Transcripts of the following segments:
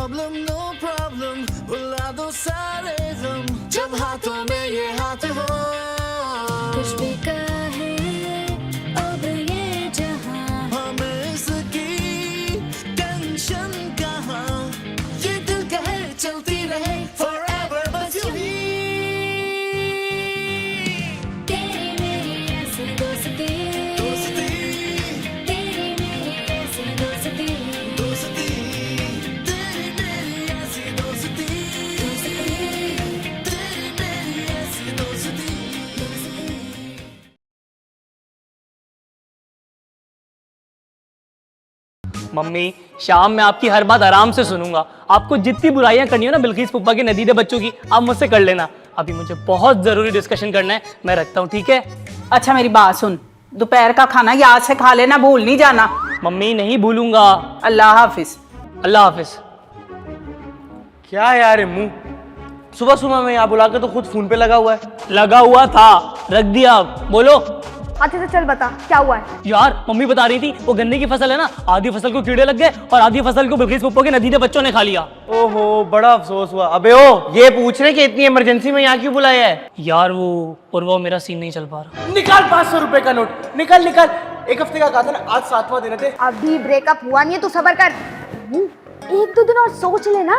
Problem no problem, भुला दो सारे गम जब हाथों में ये हाथ हो। कुछ भी कहे अब ये जहां, हमें इसकी टेंशन कहाँ, ये दिल कहे चलती रहे forever बस यूं ही। तेरी मेरी ऐसी दोस्ती, तेरी मेरी ऐसी दोस्ती, तेरी मेरी ऐसी दोस्ती, तेरी मेरी ऐसी दोस्ती। मम्मी, शाम में आपकी हर बात आराम से सुनूंगा। आपको जितनी बुराइयां करनी हो ना बिल्किस पुप्पा की नदीदे बच्चों की, आप मुझसे कर लेना। अभी मुझे बहुत जरूरी डिस्कशन करना है, मैं रखता हूँ, ठीक है? अच्छा मेरी बात सुन, दोपहर का खाना याद से खा लेना, भूल नहीं जाना। मम्मी नहीं भूलूंगा। अल्लाह हाफिज। अल्लाह हाफिज। क्या यार मुंह, सुबह सुबह में यहाँ बुला के तो खुद फोन पे लगा हुआ है। लगा हुआ था, रख दिया। अब बोलो। अच्छे से चल बता क्या हुआ है। यार मम्मी बता रही थी वो गन्ने की फसल है ना, आधी फसल को कीड़े लग गए और आधी फसल को बिल्किस पुप्पा के नदीदे बच्चों ने खा लिया। ओहो, बड़ा अफसोस हुआ। अबे ओ, ये पूछ रहे कि इतनी इमरजेंसी में यहाँ क्यों बुलाया है? यार वो मेरा सीन नहीं चल पा रहा। निकाल 500 रुपए का नोट, निकाल निकाल। एक हफ्ते का कहा था ना, आज 7वां दिन है। अभी ब्रेकअप हुआ नहीं है, तू सबर कर। एक दो दिन और सोच लेना।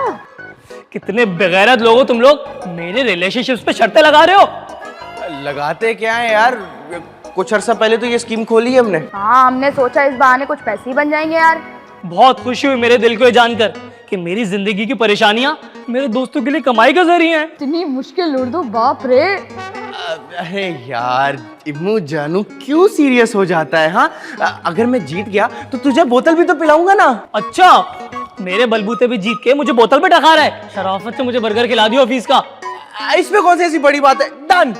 कितने बेगैरत लोग हो तुम लोग, मेरे रिलेशनशिप्स पे शर्तें लगा रहे हो। लगाते क्या है यार, कुछ अर्सा पहले तो ये स्कीम खोली है हमने। हाँ, हमने सोचा इस बहाने कुछ पैसे ही बन जाएंगे यार। बहुत खुशी हुई मेरे दिल को ये जानकर कि मेरी जिंदगी की परेशानियां मेरे दोस्तों के लिए कमाई का जरिया है। इतनी मुश्किल उर्दू, बाप रे। अरे यार इम्मू जानू क्यों सीरियस हो जाता है? हाँ, अगर मैं जीत गया तो तुझे बोतल भी तो पिलाऊंगा ना। अच्छा, मेरे बलबूते भी जीत के मुझे बोतल पे टका रहा है। शराफत से मुझे बर्गर खिला दियो ऑफिस का। इसमें कौन सी ऐसी बड़ी बात है? डन।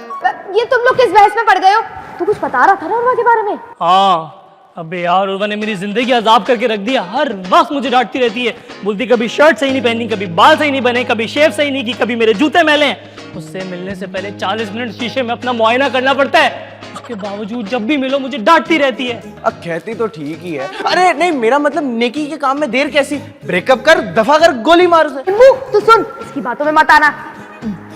ये तुम लोग किस बहस में पड़ गए हो? तू कुछ बता रहा था ना उर्वा के बारे में। हाँ, अबे यार उर्वा ने मेरी जिंदगी अजाब करके रख दिया। हर वक्त मुझे डांटती रहती है, बोलती कभी शर्ट सही नहीं पहनी, कभी बाल सही नहीं बने, कभी शेव सही नहीं की, कभी मेरे जूते मैले हैं। उससे मिलने से पहले 40 मिनट शीशे में अपना मुआयना करना पड़ता है। उसके बावजूद जब भी मिलो मुझे डांटती रहती है। अब कहती तो ठीक ही है। अरे नहीं, मेरा मतलब नेकी के काम में देर कैसी? ब्रेकअप कर, दफा कर, गोली मार उसे। तू सुन, इसकी बातों में मत आना।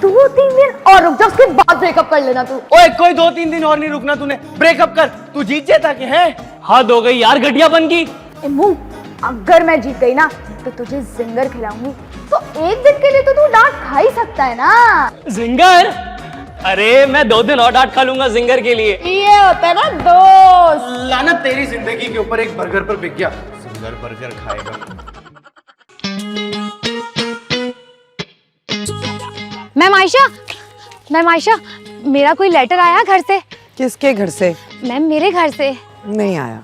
2-3 दिन और रुक जा, उसके बाद ब्रेकअप कर लेना तू। ओए, कोई 2-3 दिन और नहीं रुकना तूने। ब्रेकअप कर, तू जीत जाता कि है? हद हो गई यार घटियापन की। इम्मू, अगर मैं जीत गई ना तो तुझे जिंगर खिलाऊंगी, तो एक दिन के लिए तो तू डांट खा ही सकता है ना। जिंगर? अरे मैं 2 दिन और डांट खा लूंगा जिंगर के लिए। ये होता है ना दोस्त। लानत तेरी जिंदगी के ऊपर, एक बर्गर पर बिक गया। जिंगर बर्गर खाएगा। मैम आयशा, मेरा कोई लेटर आया घर से? किसके घर से? मैम मेरे घर से। नहीं आया।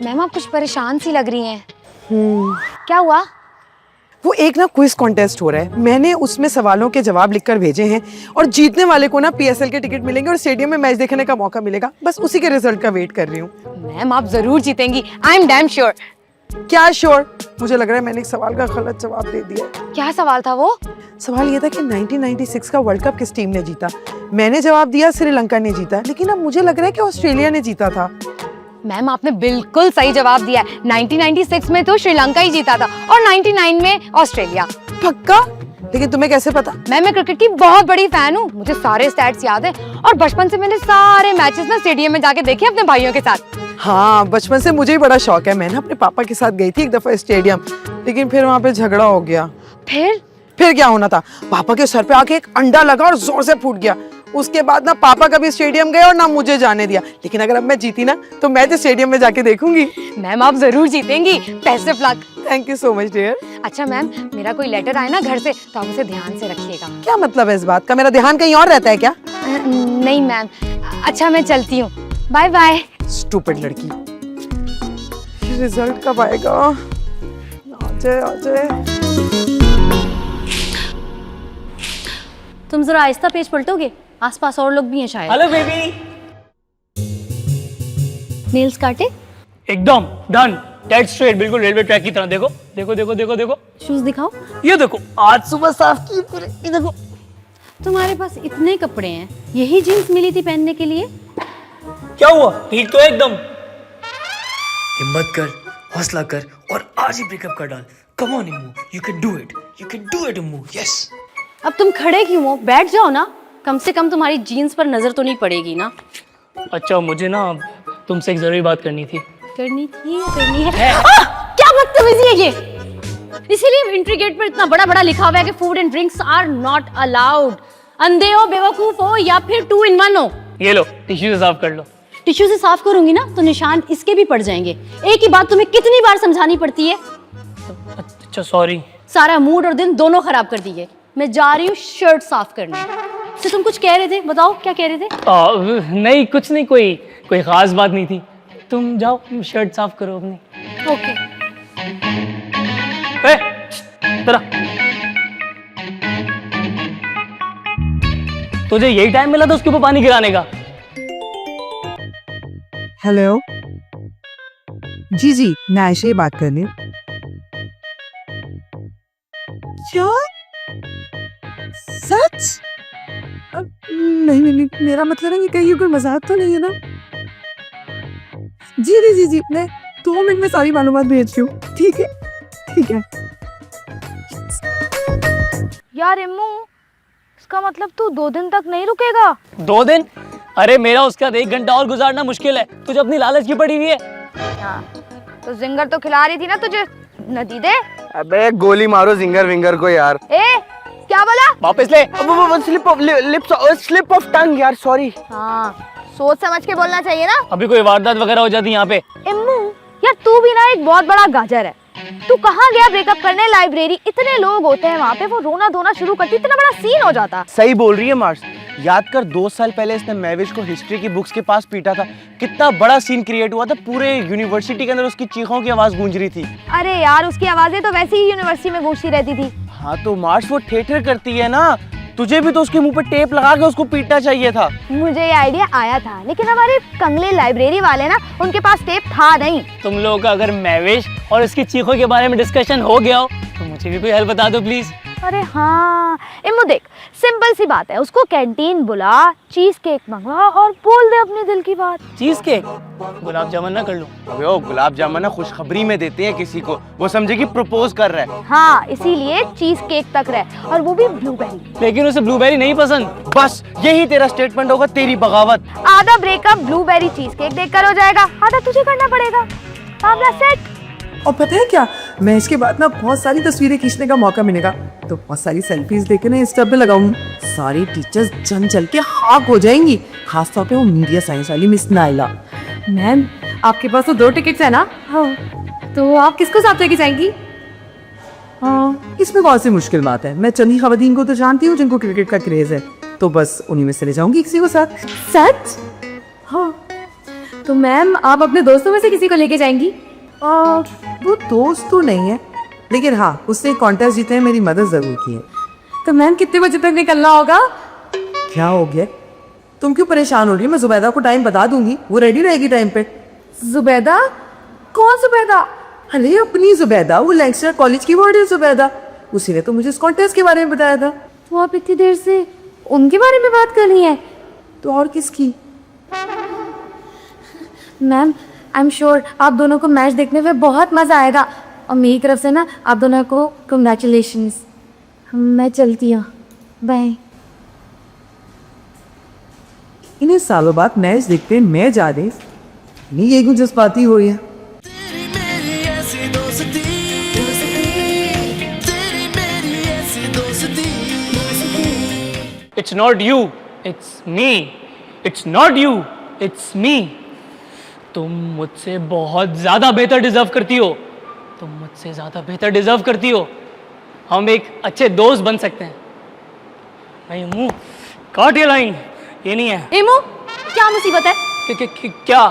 मैम आप कुछ परेशान सी लग रही हैं। क्या हुआ? वो एक ना क्विज कॉन्टेस्ट हो रहा है, मैंने उसमें सवालों के जवाब लिखकर भेजे हैं और जीतने वाले को ना पीएसएल के टिकट मिलेंगे और स्टेडियम में मैच देखने का मौका मिलेगा। बस उसी के रिजल्ट का वेट कर रही हूँ। मैम आप जरूर जीतेंगी, आई एम डैम श्योर। क्या श्योर? मुझे लग रहा है मैंने एक सवाल का गलत जवाब दे दिया। क्या सवाल था वो? सवाल ये था कि 1996 का वर्ल्ड कप किस टीम ने जीता। मैंने जवाब दिया श्रीलंका ने जीता, लेकिन अब मुझे लग रहा है कि ऑस्ट्रेलिया ने जीता था। मैम आपने बिल्कुल सही जवाब दिया है। 1996 में तो श्रीलंका ही जीता था और 99 में ऑस्ट्रेलिया। पक्का? लेकिन तुम्हें कैसे पता? मैं क्रिकेट की बहुत बड़ी फैन हूँ, मुझे सारे स्टैट्स याद है और बचपन से मैंने सारे मैचेस ना स्टेडियम में जाके देखे अपने भाइयों के साथ। हाँ, बचपन से मुझे ही बड़ा शौक है। मैं ना अपने पापा के साथ गई थी एक दफा स्टेडियम, लेकिन फिर वहाँ पे झगड़ा हो गया। फिर क्या होना था? पापा के सर पे आके एक अंडा लगा और जोर से फूट गया। उसके बाद ना पापा कभी स्टेडियम गए और ना मुझे जाने दिया। लेकिन अगर अब मैं जीती ना तो मैं तो स्टेडियम में जाके देखूंगी। मैम आप जरूर जीतेंगी, best of luck. Thank you so much dear. अच्छा मैम, मेरा कोई लेटर आए ना घर से तो आप उसे ध्यान से रखिएगा। क्या मतलब है इस बात का? मेरा ध्यान कहीं और रहता है क्या? नहीं मैम। अच्छा मैं चलती हूँ, बाय बाय। स्टूपिड लड़की। रिजल्ट कब आएगा? आजे। तुम जरा आहिस्ता पेज पलटोगे, आसपास और लोग भी हैं शायद। Hello baby. नेल्स काटे? एकदम डन, डेड स्ट्रेट, बिल्कुल रेलवे ट्रैक की तरह। देखो देखो देखो देखो देखो। शूज दिखाओ। ये देखो, आज सुबह साफ की पूरे। ये देखो। तुम्हारे पास इतने कपड़े हैं, यही जीन्स मिली थी पहनने के लिए? क्या हुआ? ठीक तो है एकदम। हिम्मत कर, हौसला कर और आज ही ब्रेकअप कर डाल। Come on, Immu. You can do it. You can do it, Immu. Yes. अब तुम खड़े क्यों हो? बैठ जाओ ना, कम से कम तुम्हारी जीन्स पर नजर तो नहीं पड़ेगी ना। अच्छा मुझे ना तुमसे एक जरूरी बात करनी थी। करनी है। क्या बदतमीजी है ये? इसीलिए एंट्री गेट पर इतना बड़ा बड़ा लिखा हुआ है कि food and drinks are not allowed. अंधे हो, बेवकूफ हो या फिर 2 in 1 हो। ये लो टिश्यू से साफ कर लो। टिश्यू से साफ करूंगी ना तो निशान इसके भी पड़ जाएंगे। एक ही बात तुम्हें कितनी बार समझानी पड़ती है? अच्छा सॉरी। सारा मूड और दिन दोनों खराब कर दिए। मैं जा रही हूँ शर्ट साफ करने। तो तुम कुछ कह रहे थे, बताओ क्या कह रहे थे? नहीं कुछ नहीं, कोई खास बात नहीं थी। तुम जाओ शर्ट साफ करो अपनी। ओके। तेरा तुझे यही टाइम मिला था उसके ऊपर पानी गिराने का? हेलो जी मैं आयशा बात कर रही हूँ। क्या सच? नहीं मेरा मतलब है कि कहीं कोई मजाक तो नहीं है ना? जी मैं 2 मिनट में सारी मालूमात भेजती हूँ। ठीक है। यार इम्मू, इसका मतलब तू 2 दिन तक नहीं रुकेगा? 2 दिन? अरे मेरा उसके साथ 1 घंटा और गुजारना मुश्किल है। तुझे अपनी लालच की पड़ी हुई है। हाँ, तो जिंगर तो खिला रही थी ना तुझे, नदी दे। अबे गोली मारो जिंगर विंगर को यार। क्या बोला? वापस ले। स्लिप ऑफ टंग यार, सॉरी। हाँ, सोच समझ के बोलना चाहिए ना। अभी कोई वारदात वगैरह हो जाती यहाँ पे। इम्मू यार, तू भी ना एक बहुत बड़ा गाजर है। तू कहाँ गया ब्रेकअप करने? लाइब्रेरी, इतने लोग होते हैं वहाँ पे, वो रोना धोना शुरू करती, इतना बड़ा सीन हो जाता। सही बोल रही है मार्स। याद कर 2 साल पहले इसने महविश को हिस्ट्री की बुक्स के पास पीटा था। कितना बड़ा सीन क्रिएट हुआ था, पूरे यूनिवर्सिटी के अंदर उसकी चीखों की आवाज गूंज रही थी। अरे यार, उसकी आवाजें तो वैसे ही यूनिवर्सिटी में गूंजती रहती थी। हाँ तो मार्स वो थिएटर करती है ना, तुझे भी तो उसके मुंह पे टेप लगा के उसको पीटना चाहिए था। मुझे ये आइडिया आया था, लेकिन हमारे कंगले लाइब्रेरी वाले ना, उनके पास टेप था नहीं। तुम लोगों का अगर महविश और इसकी चीखों के बारे में डिस्कशन हो गया हो तो मुझे भी कोई हेल्प बता दो प्लीज। अरे हाँ इम्मू, देख सिंपल सी बात है, उसको कैंटीन बुला, चीज केक मंगवा और बोल दे अपने दिल की बात। Cheese cake? गुलाब जामुन ना कर लूं? अबे ओ गुलाब जामुन ना खुशखबरी में देते हैं किसी को, वो समझे कि प्रपोज कर रहा है। हाँ, इसीलिए चीज केक तक रहे, और वो भी ब्लूबेरी। लेकिन उसे ब्लूबेरी नहीं पसंद। बस यही तेरा स्टेटमेंट होगा, तेरी बगावत। आधा ब्रेकअप ब्लूबेरी चीज केक देखकर हो जाएगा, आधा तुझे करना पड़ेगा। मामला सेट। और पता है क्या, मैं इसके बाद ना बहुत सारी तस्वीरें खींचने का मौका मिलेगा, तो बहुत सारी सेल्फीज लेके ना इंस्टा पे लगाऊंगी। सारी टीचर्स जन चल के हाक हो जाएंगी, खासतौर पे वो मीडिया साइंस वाली मिस नाइला। मैम, आपके पास तो 2 टिकट्स है ना? हाँ। तो आप किसको साथ लेके जाएंगी? हाँ, इसमें कौन सी मुश्किल बात है। मैं चंदी खवातीन को तो जानती हूँ जिनको क्रिकेट का क्रेज है, तो बस उन्हीं में से ले जाऊंगी किसी को साथ। सच? हाँ। तो मैम, आप अपने दोस्तों में से किसी को लेके जाएंगी? वो दोस्त तो नहीं है, लेकिन हाँ उसने कॉन्टेस्ट जीते हैं, मेरी मदद जरूर की है। तो मैम, कितने बजे तक निकलना होगा? क्या हो गया, तुम क्यों परेशान हो रही है? मैं जुबैदा को टाइम बता दूंगी, वो रेडी रहेगी टाइम पे। जुबैदा? कौन जुबैदा? अरे अपनी जुबैदा, वो लेक्चरर कॉलेज की वार्डन जुबैदा, उसी ने तो मुझे इस कॉन्टेस्ट के बारे में बताया था। तो आप इतनी देर से उनके बारे में बात कर रही हैं? तो और किसकी? मैम, आई एम श्योर आप दोनों को मैच देखने में बहुत मज़ा आएगा, और मेरी तरफ से ना आप दोनों को कंग्रेचुलेशंस। मैं चलती हूँ, बाय। इन्हें सालों बाद मैच देखते मैं जा रही, नहीं ये कुछ जज्बाती हो रही है। तेरी मेरी ऐसी दोस्ती, तेरी मेरी ऐसी दोस्ती। It's not you, it's me. It's not you, it's me. तुम मुझसे बहुत ज्यादा बेहतर डिजर्व करती हो। तुम मुझसे ज्यादा बेहतर डिजर्व करती हो। हम एक अच्छे दोस्त बन सकते हैं। भाई मुंह काट ये लाइन, ये नहीं है। एमो, क्या मुसीबत है? क्या?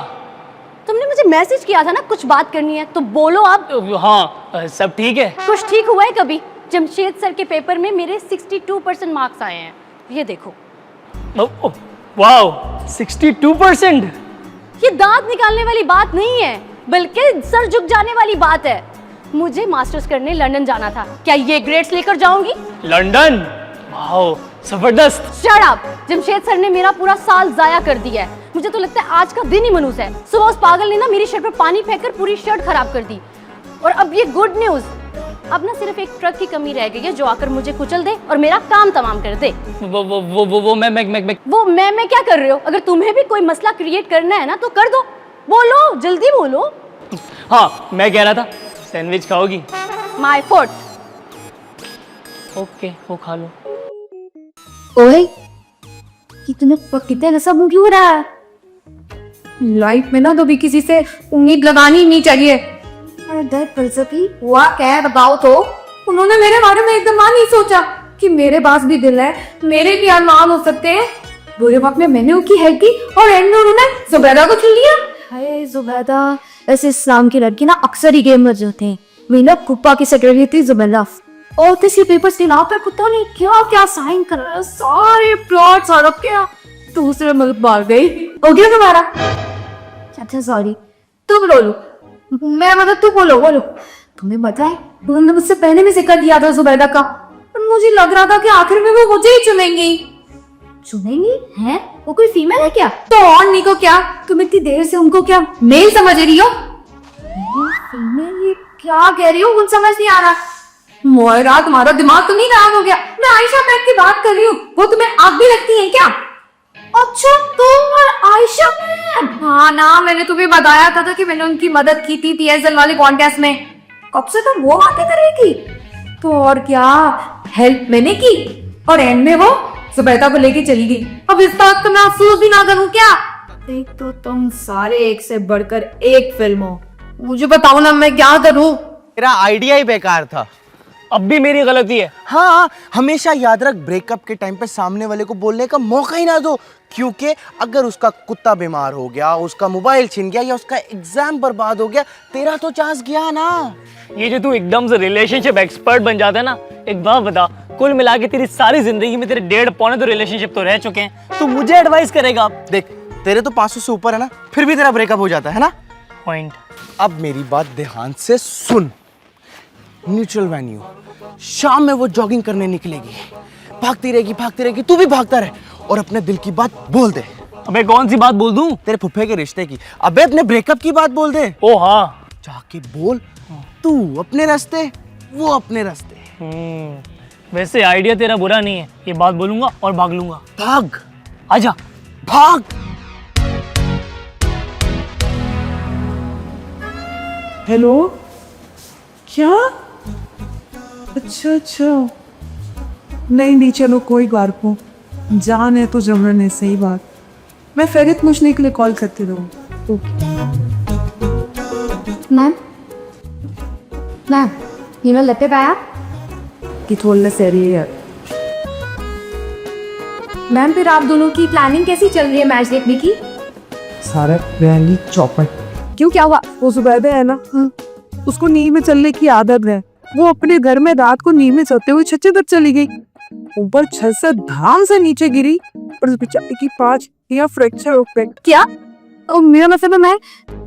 तुमने मुझे मैसेज किया था ना, कुछ बात करनी है तो बोलो आप। हाँ सब ठीक है। कुछ ठीक हुआ है कभी? जमशेद सर के पेपर में मेरे 62% मार्क्स आए हैं, ये देखो। वाओ, 62%? ये दांत निकालने वाली बात नहीं है, बल्कि सर झुक जाने वाली बात है। मुझे मास्टर्स करने लंदन जाना था, क्या ये ग्रेड्स लेकर जाऊंगी? लंदन? वाओ, जबरदस्त। Shut up! जमशेद सर ने मेरा पूरा साल जाया कर दिया है। मुझे तो लगता है आज का दिन ही मनूस है। सुबह उस पागल ने ना मेरी शर्ट पर पानी फेंककर पूरी शर्ट खराब कर दी। और अब ये गुड न्यूज, अब ना सिर्फ एक ट्रक की कमी रह गई है जो आकर मुझे कुचल दे और मेरा काम तमाम कर दे। वो मैं क्या कर रहे हो? अगर तुम्हें भी कोई मसला क्रिएट करना है ना तो कर दो, बोलो, जल्दी बोलो। हाँ, मैं कह रहा था सैंडविच खाओगी? My foot. ओके, वो खा लो। ओए, कितने नशा मुंह क्यों हो रहा है? लाइफ में ना तो भी किसी से उम्मीद लगानी नहीं चाहिए। हुआ क्या बताओ तो? उन्होंने मेरे बारे में एकदम नहीं सोचा कि मेरे पास भी दिल है, मेरे भी अरमान हो सकते हैं। बुरे वक्त में मैंने उनकी हेल्प की और एंड में उन्होंने जुबैदा को चुन लिया। हाय जुबैदा, ऐसे इस्लाम की लड़की ना अक्सर ही गेमर्स होते हैं। वे ना कुप्पा की सेक्रेटरी थी जुबैदा, और किसी पेपर्स के नाम पे पता नहीं क्या क्या साइन कर रहा है, सारे प्लॉट सड़क के दूसरे मुल्क मार गई। हो गया तुम्हारा? अच्छा सॉरी, तुम बोलो। मैं मतलब तू बोलो। तुम्हें पता है तुमने मुझसे पहले भी जिक्र किया था जुबैदा का, पर मुझे लग रहा था कि आखिर में वो मुझे ही चुनेंगी हैं? वो कोई फीमेल है क्या? तो और नहीं को क्या? तुम इतनी देर से उनको क्या मेल समझ रही हो? फीमेल? ये क्या कह रही हो? कुछ समझ नहीं आ रहा। मोयरा, तुम्हारा दिमाग तो नहीं खराब हो गया? मैं आयशा मैम की बात कर रही हूँ। वो तुम्हें आग भी लगती है क्या? अच्छा, तुम और आयशा मैम? हाँ ना, मैंने तुम्हें बताया था कि मैंने उनकी मदद की थी TSL वाले कॉन्टेस्ट में। कब से तुम वो बातें करेगी? तो और क्या, हेल्प मैंने की और एंड में वो जुबैदा को लेके चली गई। अब इस बात का मैं अफसोस भी ना करूँ क्या? एक तो तुम सारे एक से बढ़कर एक फिल्म हो। मुझे बताओ ना, मैं क्या करूँ? मेरा आइडिया ही बेकार था। अब भी मेरी गलती है। हाँ, हमेशा याद रख, ब्रेकअप के टाइम पे सामने वाले को बोलने का मौका ही ना दो, क्योंकि अगर उसका कुत्ता बीमार हो गया, उसका मोबाइल छिन गया या उसका एग्जाम बर्बाद हो गया, तेरा तो चांस गया ना। ये जो तू एकदम से रिलेशनशिप एक्सपर्ट बन जाता है ना, एक बात बता, कुल मिला के तेरी सारी जिंदगी में तेरे 1.5 तो रिलेशनशिप तो रह चुके हैं, तू मुझे एडवाइस करेगा? देख, तेरे तो 500 से ऊपर है ना, फिर भी तेरा ब्रेकअप हो जाता है ना। पॉइंट। अब मेरी बात ध्यान से सुन। न्यूट्रल वेन्यू, शाम में वो जॉगिंग करने निकलेगी, भागती रहेगी, तू भी भागता रहे और अपने दिल की बात बोल दे। अबे कौन सी बात बोल दूं? तेरे फुफ्फे के रिश्ते की। अबे अपने ब्रेकअप की बात बोल दे। ओ हाँ, जाके बोल, तू अपने रास्ते, वो अपने रास्ते। वैसे आइडिया तेरा बुरा नहीं है, ये बात बोलूंगा और भाग लूंगा। भाग, आजा। भाग। हेलो, क्या? अच्छा, नहीं चलो कोई बात नहीं, जान है तो जमन है, सही बात। मैं फेरित पूछने के लिए कॉल करती रहूँ। मैम ये मैं लेते पाया कि थोड़ा सही है। मैम फिर आप दोनों की प्लानिंग कैसी चल रही है मैच देखने की? सारा रैली चौपट। क्यों, क्या हुआ? वो जुबैदा है ना, उसको नींद में चलने की आदत है। वो अपने घर में रात को नींद में सोते हुए छत तक चली गई, ऊपर छत से धाम से नीचे गिरी और उस बेचारी की 5 या फ्रैक्चर हो गए। क्या? और मेरा मतलब है, मैं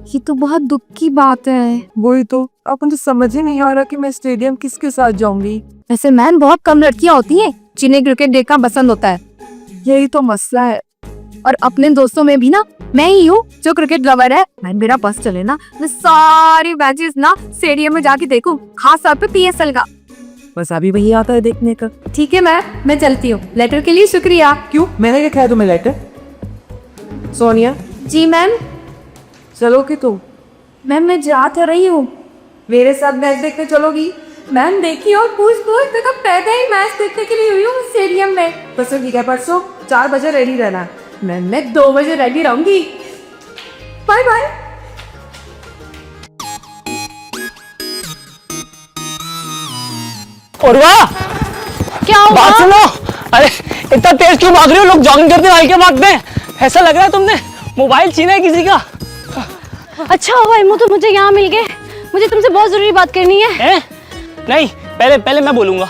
ये तो बहुत दुख की बात है। वही तो, अब मुझे समझ ही नहीं आ रहा कि मैं स्टेडियम किसके साथ जाऊंगी। वैसे मैम बहुत कम लड़कियां होती हैं जिन्हें क्रिकेट देखना पसंद होता है। यही तो मसला है। और अपने दोस्तों में भी ना मैं ही हूँ जो क्रिकेट लवर है। मैं मेरा बस चले ना, मैं सारी मैचेस ना स्टेडियम में जाके देखूं, खास तौर पे PSL का। बस अभी वही आता है देखने का। ठीक है मैम, मैं चलती हूँ। लेटर के लिए शुक्रिया। क्यों, मैंने क्या खाया तुम्हें लेटर? सोनिया जी मैम। चलोगी तुम? मैम मैं जा तो रही हूँ। मेरे साथ मैच देखने चलोगी? मैम देखिए, और पूछ तक पैदा ही मैच देखने के लिए हुई हूँ स्टेडियम में। परसों ठीक है, परसों 4 बजे रेडी रहना। मैं 2 बजे रेडी रहूंगी। Bye bye. और वाह, क्या हुआ? बात सुनो। अरे इतना तेज क्यों भाग रही हो? लोग जॉगिंग करते हल्के भागते हैं, ऐसा लग रहा है तुमने मोबाइल छीना है किसी का। अच्छा हुआ इमू तो मुझे यहाँ मिल गए, मुझे तुमसे बहुत जरूरी बात करनी है। नहीं, पहले मैं बोलूंगा।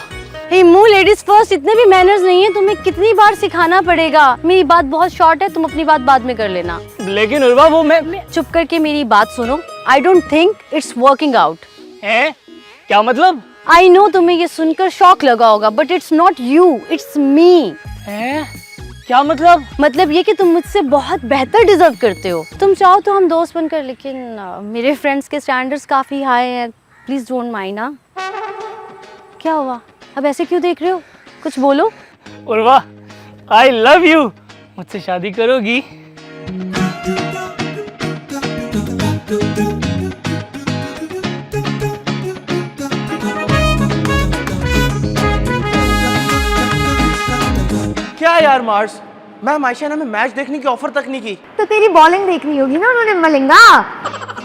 इमू, लेडीज फर्स्ट, इतने भी मैनर्स नहीं है, तुम्हें कितनी बार सिखाना पड़ेगा? मेरी बात बहुत शॉर्ट है, तुम अपनी बात बाद में कर लेना। लेकिन उर्वा, वो मैं चुप करके मेरी बात सुनो। I don't think it's working out. है? क्या मतलब? आई नो तुम्हें ये सुनकर शॉक लगा होगा, but it's not you, it's me. है? क्या मतलब? मतलब ये कि तुम मुझसे बहुत बेहतर डिजर्व करते हो। तुम चाहो तो हम दोस्त बनकर, लेकिन मेरे फ्रेंड्स के स्टैंडर्ड्स काफी हाई हैं, प्लीज डोंट माइंड। ना क्या हुआ? अब ऐसे क्यों देख रहे हो? कुछ बोलो। Urva, I love you. मुझसे शादी करोगी? क्या यार मार्स, मैम आयशा ने हमें मैच देखने की ऑफर तक नहीं की। तो तेरी बॉलिंग देखनी होगी ना उन्होंने मलिंगा।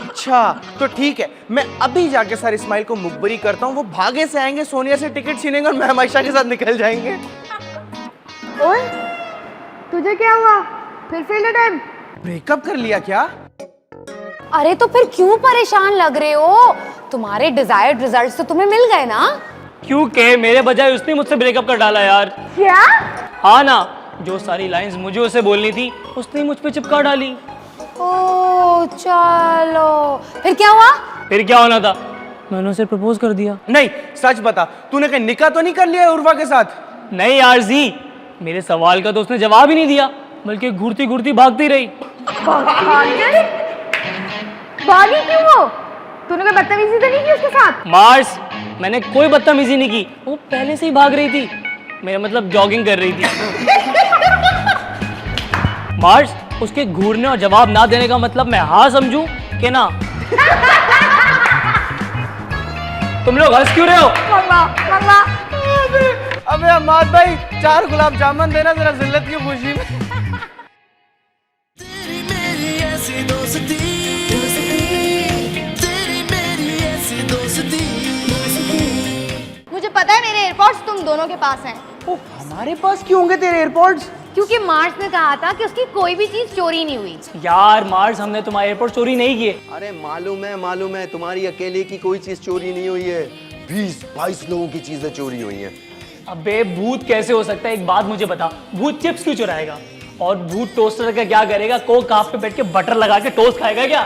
अच्छा तो ठीक है, मैं अभी जाके सर इस्माइल को मुखबरी करता हूँ, वो भागे से आएंगे, सोनिया से टिकट छीनेंगे और मैम आयशा के साथ निकल जाएंगे। ओए तुझे क्या हुआ? फिर फेल टाइम? ब्रेकअप कर लिया क्या? अरे तो फिर क्यों परेशान लग रहे हो? तुम्हारे डिजायर्ड रिजल्ट्स तो तुम्हें मिल गए ना। क्यों के मेरे बजाय उसने मुझसे ब्रेकअप कर डाला यार। क्या? हाँ ना, जो सारी लाइंस मुझे उसे बोलनी थी उसने मुझ पे चिपका डाली। ओ चलो, फिर क्या हुआ? फिर क्या होना था? मैंने उसे प्रपोज कर दिया। नहीं सच बता, तूने कहीं निकाह तो नहीं कर लिया है उर्वा के साथ? नहीं यार जी, मेरे सवाल का तो उसने जवाब ही नहीं दिया, बल्कि घूरती घूरती भागती रही। भागी क्यों वो? तूने कोई बदतमीजी तो नहीं की उसके साथ? मार्स, मैंने कोई बदतमीजी नहीं की, वो पहले से ही भाग रही थी, मेरा मतलब जॉगिंग कर रही थी। मार्स, उसके घूरने और जवाब ना देने का मतलब मैं हाँ समझूं कि ना? तुम लोग हंस क्यों रहे हो? मम्मा अबे अम्माद भाई, 4 गुलाब जामुन देना जरा जिल्लत की खुशी में। तेरी मेरी ऐसी दोस्ती, तेरी मेरी ऐसी दोस्ती। मुझे पता है मेरे एयरपोर्ट्स तुम दोनों के पास हैं। ओ, हमारे पास क्यों होंगे तेरे एयरपोर्ट्स? क्योंकि मार्स ने कहा था कि उसकी कोई भी चीज चोरी नहीं हुई। यार मार्स, हमने तुम्हारे एयरपोर्ट चोरी नहीं किए। अरे मालूम है तुम्हारी अकेले की कोई चीज चोरी नहीं हुई है, 20-22 लोगों की चीजें चोरी हुई हैं। अबे भूत कैसे हो सकता है? एक बात मुझे बता, भूत चिप्स क्यों चुराएगा? और भूत टोस्टर का क्या करेगा? कोक काप पे बैठ के बटर लगा के टोस्ट खाएगा क्या?